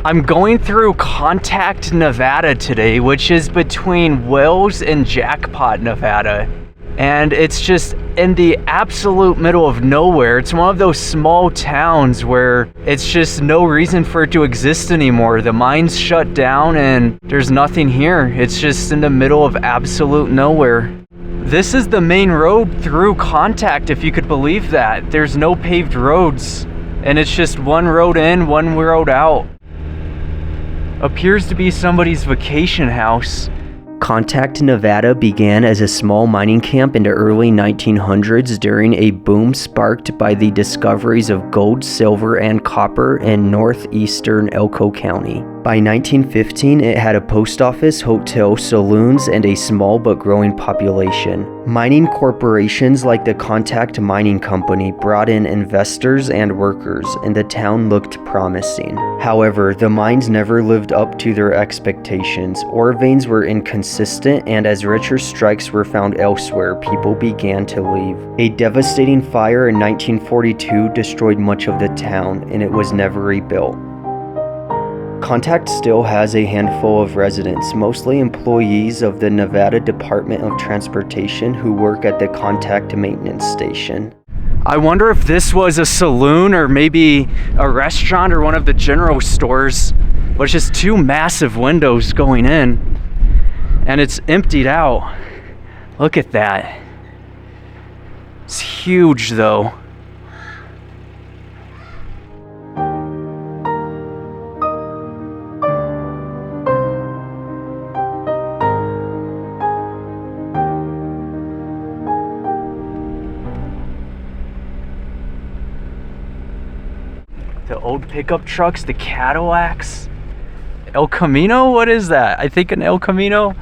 I'm going through Contact, Nevada today, which is between Wells and Jackpot, Nevada. And it's just in the absolute middle of nowhere. It's one of those small towns where it's just no reason for it to exist anymore. The mine's shut down and there's nothing here. It's just in the middle of absolute nowhere. This is the main road through Contact, if you could believe that. There's no paved roads, and it's just one road in, one road out. Appears to be somebody's vacation house. Contact, Nevada began as a small mining camp in the early 1900s during a boom sparked by the discoveries of gold, silver, and copper in northeastern Elko County. By 1915, it had a post office, hotel, saloons, and a small but growing population. Mining corporations like the Contact Mining Company brought in investors and workers, and the town looked promising. However, the mines never lived up to their expectations. Ore veins were inconsistent, and as richer strikes were found elsewhere, people began to leave. A devastating fire in 1942 destroyed much of the town, and it was never rebuilt. Contact still has a handful of residents, mostly employees of the Nevada Department of Transportation who work at the Contact Maintenance Station. I wonder if this was a saloon or maybe a restaurant or one of the general stores, but it's just two massive windows going in and it's emptied out. Look at that. It's huge though. The old pickup trucks, the Cadillacs. El Camino? What is that? I think an El Camino.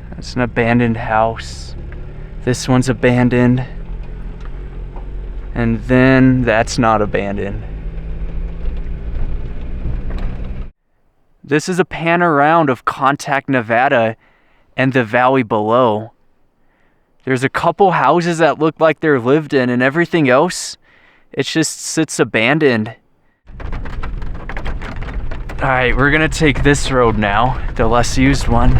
That's an abandoned house. This one's abandoned. And then that's not abandoned. This is a pan around of Contact, Nevada and the valley below. There's a couple houses that look like they're lived in, and everything else, it just sits abandoned. All right, we're gonna take this road now, the less used one.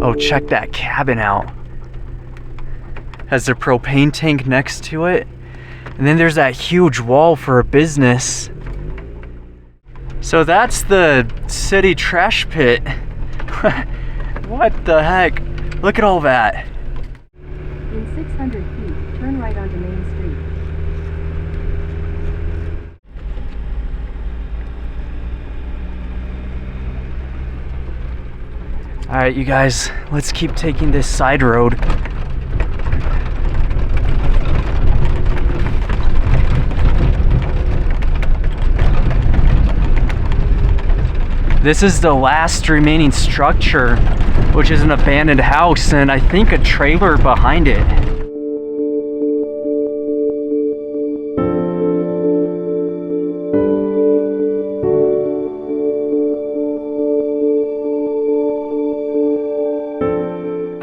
Oh, check that cabin out. Has their propane tank next to it. And then there's that huge wall for a business. So that's the city trash pit. What the heck? Look at all that. In 600 feet, turn right onto Main Street. All right, you guys, let's keep taking this side road. This is the last remaining structure, which is an abandoned house and I think a trailer behind it.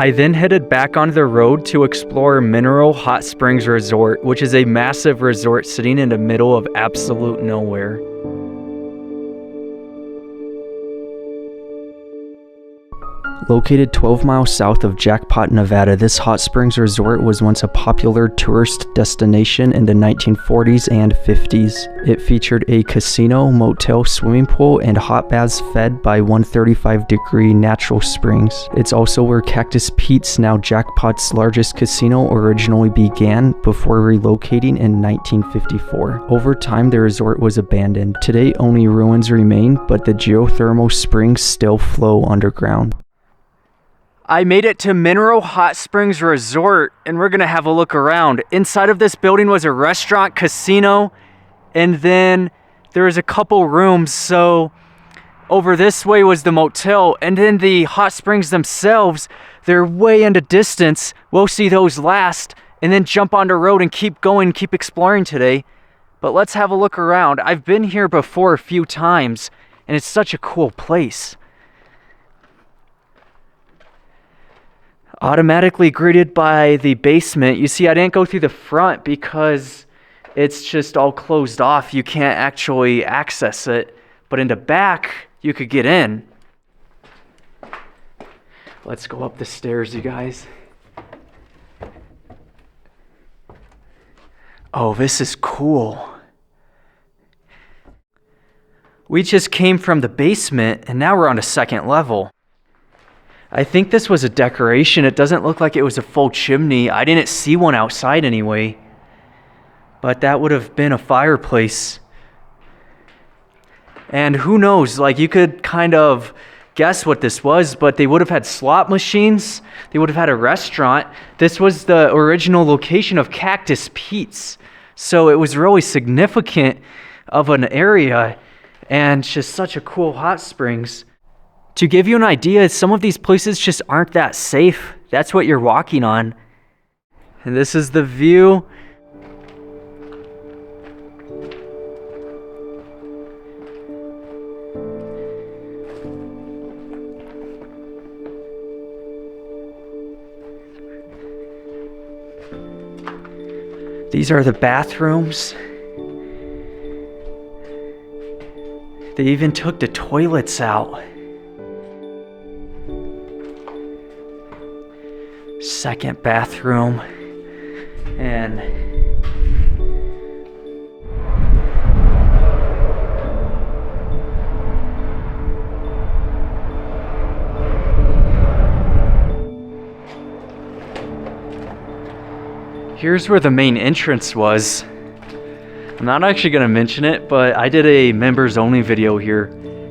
I then headed back on the road to explore Mineral Hot Springs Resort, which is a massive resort sitting in the middle of absolute nowhere. Located 12 miles south of Jackpot, Nevada, this hot springs resort was once a popular tourist destination in the 1940s and 50s. It featured a casino, motel, swimming pool, and hot baths fed by 135-degree natural springs. It's also where Cactus Pete's, now Jackpot's largest casino, originally began before relocating in 1954. Over time, the resort was abandoned. Today, only ruins remain, but the geothermal springs still flow underground. I made it to Mineral Hot Springs Resort, and we're gonna have a look around. Inside of this building was a restaurant, casino, and then there was a couple rooms. So over this way was the motel, and then the hot springs themselves, they're way into distance. We'll see those last. and then jump on the road and keep going, keep exploring today. But let's have a look around. I've been here before a few times, and it's such a cool place. Automatically greeted by the basement. You see, I didn't go through the front because it's just all closed off. You can't actually access it. But in the back, you could get in. Let's go up the stairs, you guys. Oh, this is cool. We just came from the basement and now we're on the second level. I think this was a decoration. It doesn't look like it was a full chimney. I didn't see one outside anyway. But that would have been a fireplace. And who knows, like you could kind of guess what this was, but they would have had slot machines. They would have had a restaurant. This was the original location of Cactus Pete's. So it was really significant of an area and just such a cool hot springs. To give you an idea, some of these places just aren't that safe. That's what you're walking on. And this is the view. These are the bathrooms. They even took the toilets out. Second bathroom. And here's where the main entrance was. I'm not actually gonna mention it, but I did a members only video here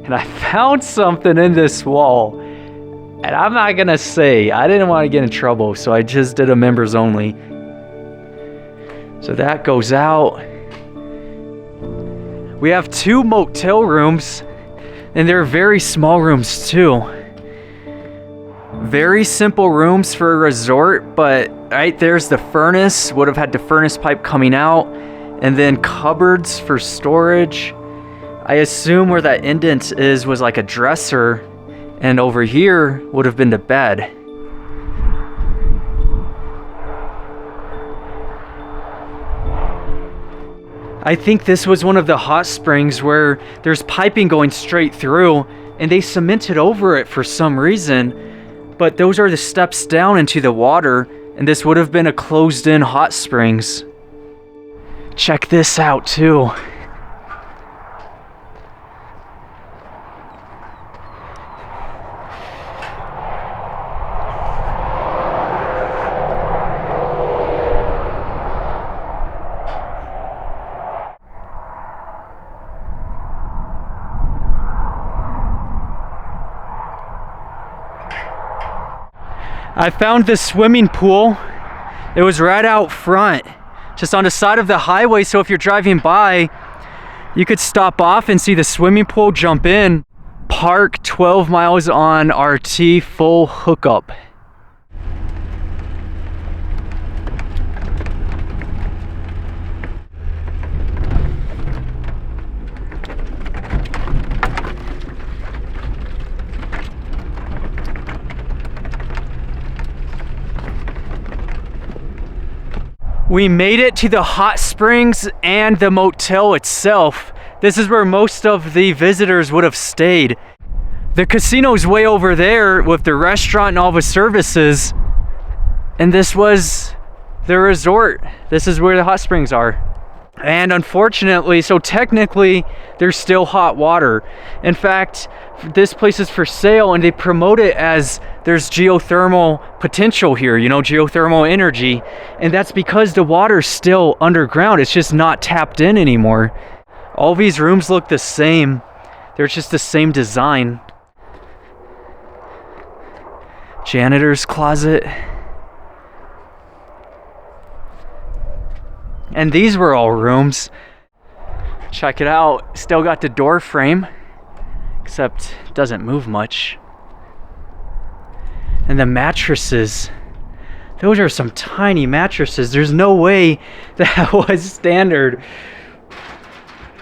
and I found something in this wall. And I'm not gonna say, I didn't want to get in trouble, so I just did a members only. So that goes out. We have 2 motel rooms and they're very small rooms too. Very simple rooms for a resort, but right there's the furnace. Would have had the furnace pipe coming out, and then cupboards for storage. I assume where that indent is was like a dresser, and over here would have been the bed. I think this was one of the hot springs where there's piping going straight through, and they cemented over it for some reason. But those are the steps down into the water, and this would have been a closed-in hot springs. Check this out too. I found this swimming pool. It was right out front, just on the side of the highway, so if you're driving by, you could stop off and see the swimming pool, jump in, park 12 miles on RT, full hookup. We made it to the hot springs and the motel itself. This is where most of the visitors would have stayed. The casino's way over there with the restaurant and all the services. And this was the resort. This is where the hot springs are. And unfortunately, so technically, there's still hot water. In fact, this place is for sale and they promote it as there's geothermal potential here, you know, geothermal energy. And that's because the water's still underground. It's just not tapped in anymore. All these rooms look the same. They're just the same design. Janitor's closet. And these were all rooms. Check it out. Still got the door frame, except it doesn't move much. And the mattresses. Those are some tiny mattresses. There's no way that was standard.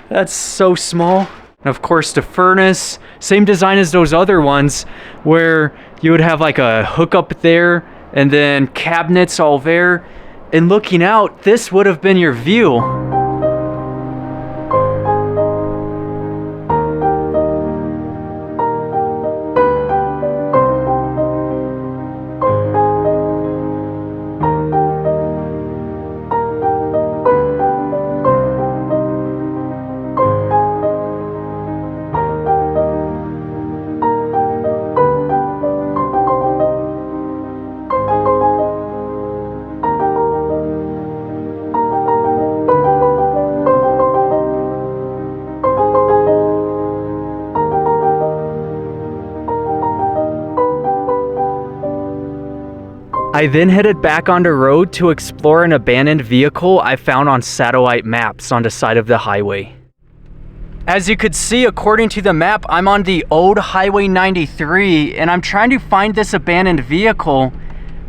That's so small. And of course the furnace, same design as those other ones, where you would have like a hookup there and then cabinets all there. And looking out, this would have been your view. I then headed back on the road to explore an abandoned vehicle I found on satellite maps on the side of the highway. As you could see, according to the map, I'm on the old Highway 93 and I'm trying to find this abandoned vehicle,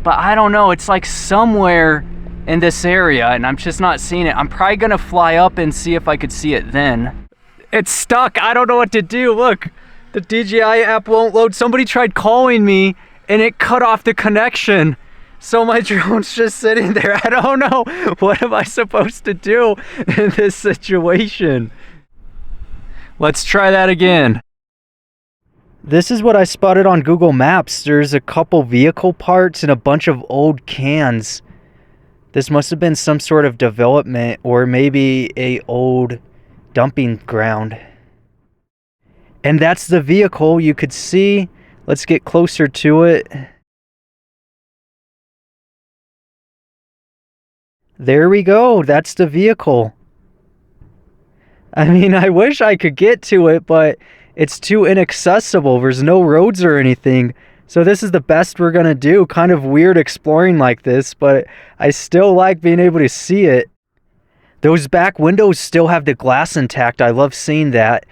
but I don't know, it's like somewhere in this area and I'm just not seeing it. I'm probably gonna fly up and see if I could see it then. It's stuck, I don't know what to do. Look, the DJI app won't load. Somebody tried calling me and it cut off the connection. So my drone's just sitting there. I don't know. What am I supposed to do in this situation? Let's try that again. This is what I spotted on Google Maps. There's a couple vehicle parts and a bunch of old cans. This must have been some sort of development or maybe a old dumping ground. And that's the vehicle you could see. Let's get closer to it. There we go, that's the vehicle. I mean, I wish I could get to it, but it's too inaccessible. There's no roads or anything. So this is the best we're gonna do. Kind of weird exploring like this, but I still like being able to see it. Those back windows still have the glass intact. I love seeing that.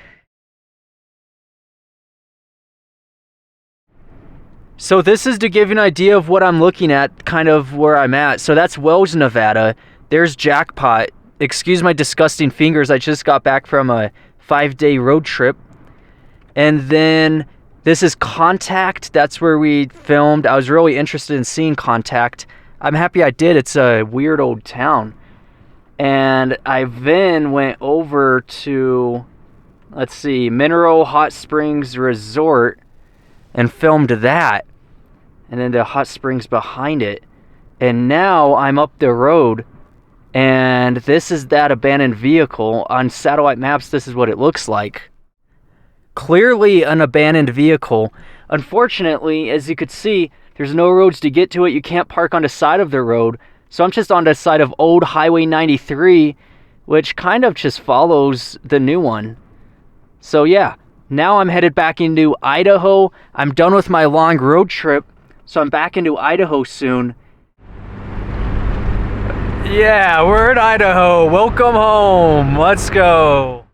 So this is to give you an idea of what I'm looking at, kind of where I'm at. So that's Wells, Nevada. There's Jackpot. Excuse my disgusting fingers. I just got back from a 5-day road trip. And then this is Contact. That's where we filmed. I was really interested in seeing Contact. I'm happy I did. It's a weird old town. And I then went over to, let's see, Mineral Hot Springs Resort and filmed that. And then the hot springs behind it. And now I'm up the road and this is that abandoned vehicle. On satellite maps, this is what it looks like. Clearly an abandoned vehicle. Unfortunately, as you could see, there's no roads to get to it. You can't park on the side of the road. So I'm just on the side of old Highway 93, which kind of just follows the new one. So yeah, now I'm headed back into Idaho. I'm done with my long road trip. So I'm back into Idaho soon. Yeah, we're in Idaho. Welcome home. Let's go.